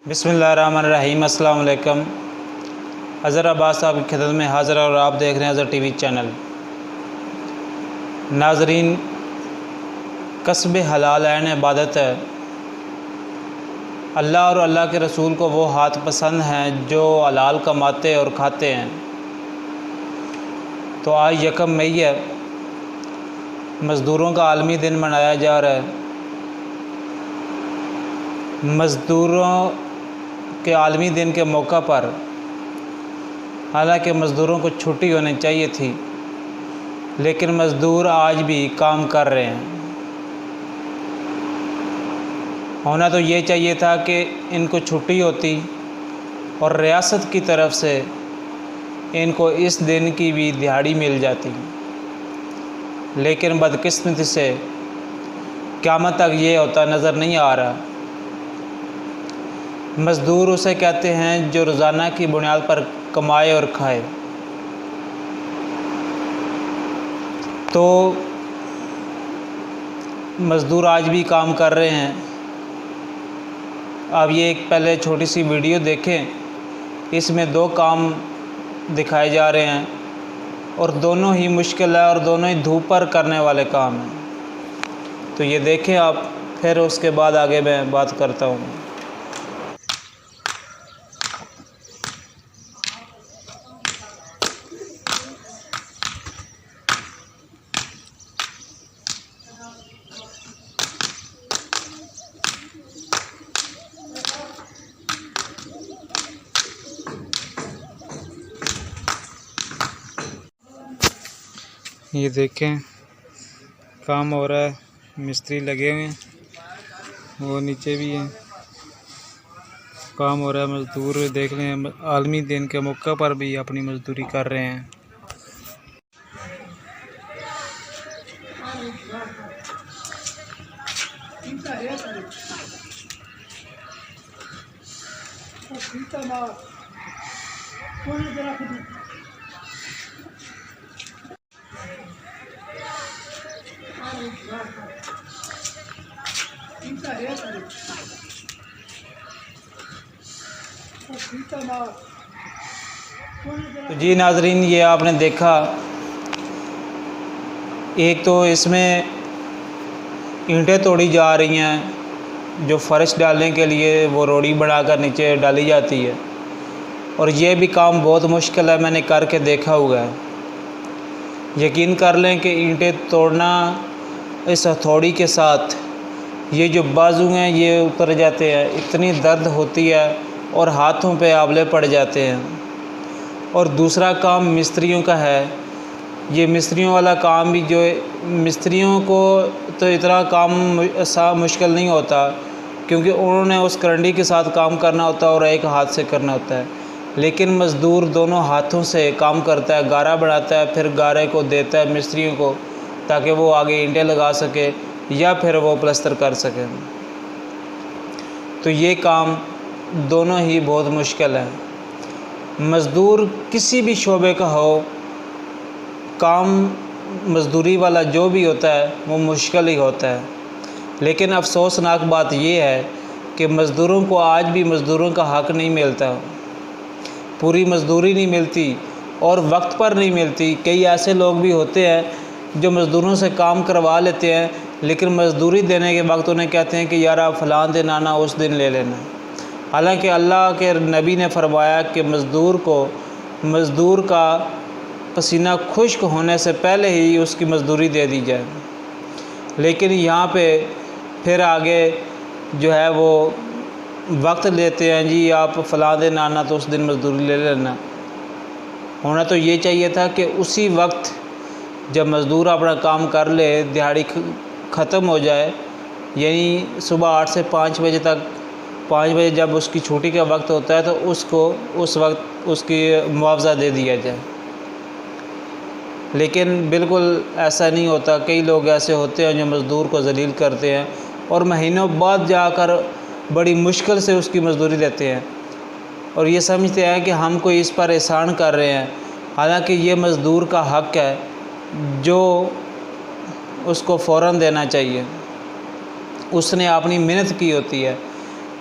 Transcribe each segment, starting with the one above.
बिस्मिल्लाहिर्रहमानिर्रहीम। अस्सलाम वालेकुम। अज़हर अब्बास साहब की खिदमत में हाज़िर और आप देख रहे हैं अज़हर टीवी चैनल। नाज़रीन, कसब हलाल ऐन इबादत है। अल्लाह और अल्लाह के रसूल को वो हाथ पसंद हैं जो हलाल कमाते और खाते हैं। तो आज 1 मई है, मज़दूरों का आलमी दिन मनाया जा रहा है। मज़दूरों के आलमी दिन के मौका पर हालांकि मज़दूरों को छुट्टी होनी चाहिए थी, लेकिन मज़दूर आज भी काम कर रहे हैं। होना तो ये चाहिए था कि इनको छुट्टी होती और रियासत की तरफ से इनको इस दिन की भी दिहाड़ी मिल जाती, लेकिन बदकिस्मती से क़यामत तक ये होता नज़र नहीं आ रहा। मज़दूर उसे कहते हैं जो रोज़ाना की बुनियाद पर कमाए और खाए। तो मज़दूर आज भी काम कर रहे हैं। अब ये एक पहले छोटी सी वीडियो देखें, इसमें 2 काम दिखाए जा रहे हैं और दोनों ही मुश्किल है और दोनों ही धूप पर करने वाले काम हैं। तो ये देखें आप, फिर उसके बाद आगे मैं बात करता हूँ। ये देखें, काम हो रहा है, मिस्त्री लगे हुए हैं, वो नीचे भी हैं, काम हो रहा है। मज़दूर देख रहे हैं, आलमी दिन के मौके पर भी अपनी मज़दूरी कर रहे हैं। तो जी नाज़रीन, ये आपने देखा, एक तो इसमें ईंटें तोड़ी जा रही हैं जो फ़र्श डालने के लिए वो रोड़ी बनाकर नीचे डाली जाती है, और ये भी काम बहुत मुश्किल है, मैंने करके देखा हुआ है। यकीन कर लें कि ईंटें तोड़ना इस हथौड़ी के साथ ये जो बाजू हैं ये उतर जाते हैं, इतनी दर्द होती है और हाथों पे आंवले पड़ जाते हैं। और दूसरा काम मिस्त्रियों का है। ये मिस्त्रियों वाला काम भी जो मिस्त्रियों को तो इतना काम मुश्किल नहीं होता, क्योंकि उन्होंने उस करंडी के साथ काम करना होता है और एक हाथ से करना होता है। लेकिन मज़दूर दोनों हाथों से काम करता है, गारा बनाता है, फिर गारे को देता है मिस्त्रियों को ताकि वो आगे ईंटें लगा सके या फिर वो प्लस्तर कर सके। तो ये काम दोनों ही बहुत मुश्किल है। मज़दूर किसी भी शोबे का हो, काम मज़दूरी वाला जो भी होता है वो मुश्किल ही होता है। लेकिन अफसोसनाक बात ये है कि मज़दूरों को आज भी मज़दूरों का हक़ नहीं मिलता, पूरी मज़दूरी नहीं मिलती और वक्त पर नहीं मिलती। कई ऐसे लोग भी होते हैं जो मज़दूरों से काम करवा लेते हैं, लेकिन मज़दूरी देने के वक्त उन्हें कहते हैं कि यार आप फ़लाँ दिन आना, उस दिन ले लेना। हालांकि अल्लाह के नबी ने फरमाया कि मज़दूर का पसीना खुश्क होने से पहले ही उसकी मज़दूरी दे दी जाए। लेकिन यहाँ पे फिर आगे जो है वो वक्त लेते हैं, जी आप फ़लाँ दिन आना तो उस दिन मज़दूरी ले लेना। होना तो ये चाहिए था कि उसी वक्त जब मज़दूर अपना काम कर ले, दिहाड़ी ख़त्म हो जाए, यानी सुबह 8 से 5 बजे तक, 5 बजे जब उसकी छुट्टी का वक्त होता है तो उसको उस वक्त उसकी मुआवज़ा दे दिया जाए। लेकिन बिल्कुल ऐसा नहीं होता। कई लोग ऐसे होते हैं जो मज़दूर को ज़लील करते हैं और महीनों बाद जाकर बड़ी मुश्किल से उसकी मज़दूरी देते हैं और ये समझते हैं कि हम कोई इस पर एहसान कर रहे हैं। हालांकि ये मज़दूर का हक़ है जो उसको फ़ौरन देना चाहिए। उसने अपनी मेहनत की होती है।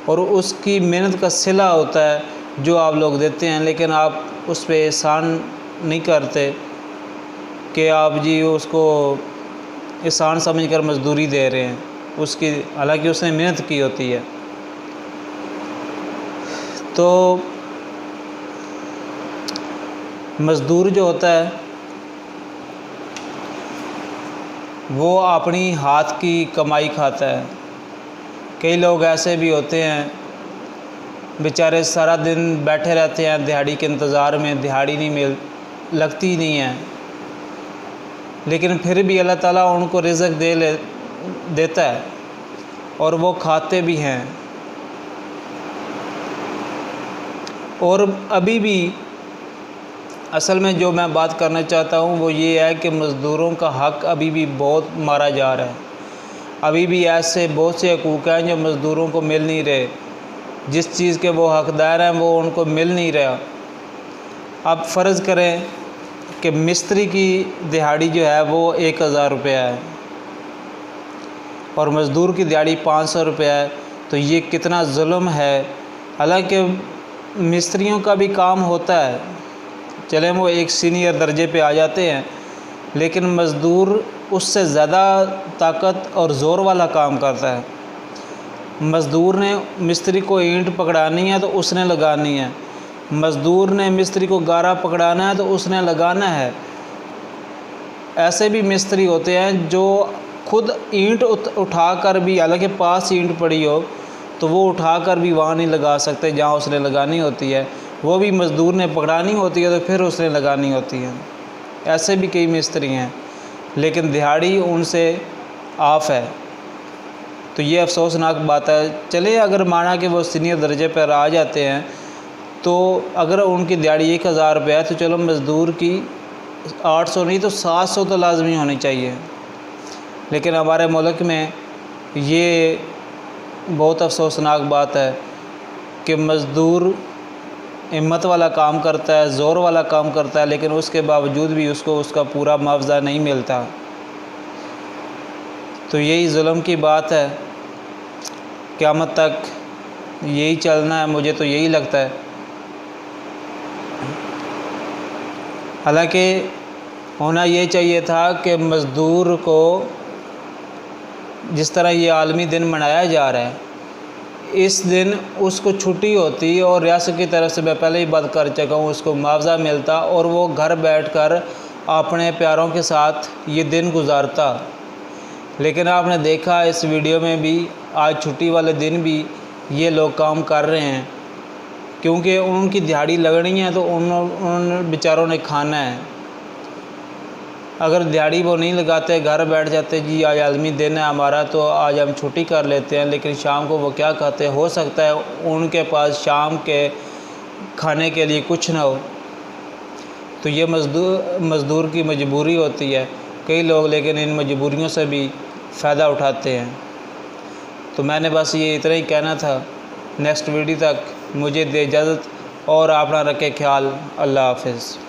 और उसकी मेहनत का सिला होता है जो आप लोग देते हैं, लेकिन आप उस पर एहसान नहीं करते कि आप जी उसको एहसान समझकर मजदूरी दे रहे हैं उसकी, हालांकि उसने मेहनत की होती है। तो मज़दूर जो होता है वो अपनी हाथ की कमाई खाता है। कई लोग ऐसे भी होते हैं बेचारे सारा दिन बैठे रहते हैं दिहाड़ी के इंतज़ार में, दिहाड़ी नहीं लगती नहीं है, लेकिन फिर भी अल्लाह ताला उनको रिज़्क़ देता है और वो खाते भी हैं। और अभी भी असल में जो मैं बात करना चाहता हूँ वो ये है कि मज़दूरों का हक़ अभी भी बहुत मारा जा रहा है। अभी भी ऐसे बहुत से हकूक़ हैं जो मज़दूरों को मिल नहीं रहे, जिस चीज़ के वो हक़दार हैं वो उनको मिल नहीं रहा। अब फ़र्ज़ करें कि मिस्त्री की दिहाड़ी जो है वो 1000 रुपया है और मज़दूर की दिहाड़ी 500 रुपया है, तो ये कितना जुल्म है। हालांकि मिस्त्रियों का भी काम होता है, चले वो एक सीनियर दर्जे पे आ जाते हैं, लेकिन मज़दूर उससे ज़्यादा ताकत और ज़ोर वाला काम करता है। मज़दूर ने मिस्त्री को ईंट पकड़ानी है तो उसने लगानी है, मज़दूर ने मिस्त्री को गारा पकड़ाना है तो उसने लगाना है। ऐसे भी मिस्त्री होते हैं जो खुद ईंट उठाकर भी, हालांकि पास ईंट पड़ी हो तो वो उठाकर भी वहाँ नहीं लगा सकते जहाँ उसने लगानी होती है, वो भी मज़दूर ने पकड़ानी होती है तो फिर उसने लगानी होती है। ऐसे भी कई मिस्त्री हैं, लेकिन दिहाड़ी उनसे ऑफ है। तो ये अफसोसनाक बात है। चले अगर माना कि वो सीनियर दर्जे पर आ जाते हैं तो अगर उनकी दिहाड़ी 1000 रुपये है तो चलो मज़दूर की 800 नहीं तो 700 तो लाजमी होनी चाहिए। लेकिन हमारे मुल्क में ये बहुत अफसोसनाक बात है कि मज़दूर हिम्मत वाला काम करता है, ज़ोर वाला काम करता है, लेकिन उसके बावजूद भी उसको उसका पूरा मुआवजा नहीं मिलता। तो यही जुल्म की बात है, क़यामत तक यही चलना है, मुझे तो यही लगता है। हालांकि होना ये चाहिए था कि मज़दूर को जिस तरह ये आलमी दिन मनाया जा रहा है, इस दिन उसको छुट्टी होती और रियासत की तरफ से, मैं पहले ही बात कर चुका हूँ, उसको मुआवजा मिलता और वो घर बैठकर अपने प्यारों के साथ ये दिन गुजारता। लेकिन आपने देखा इस वीडियो में भी आज छुट्टी वाले दिन भी ये लोग काम कर रहे हैं, क्योंकि उनकी दिहाड़ी लगनी है तो उन बेचारों ने खाना है। अगर दिहाड़ी वो नहीं लगाते, घर बैठ जाते जी आज आलमी दिन है हमारा तो आज हम छुट्टी कर लेते हैं, लेकिन शाम को वो क्या खाते, हो सकता है उनके पास शाम के खाने के लिए कुछ ना हो। तो ये मज़दूर की मजबूरी होती है। कई लोग लेकिन इन मजबूरियों से भी फ़ायदा उठाते हैं। तो मैंने बस ये इतना ही कहना था। नेक्स्ट वीडियो तक मुझे दे इजाज़त और अपना रखे ख्याल। अल्लाह हाफ़िज़।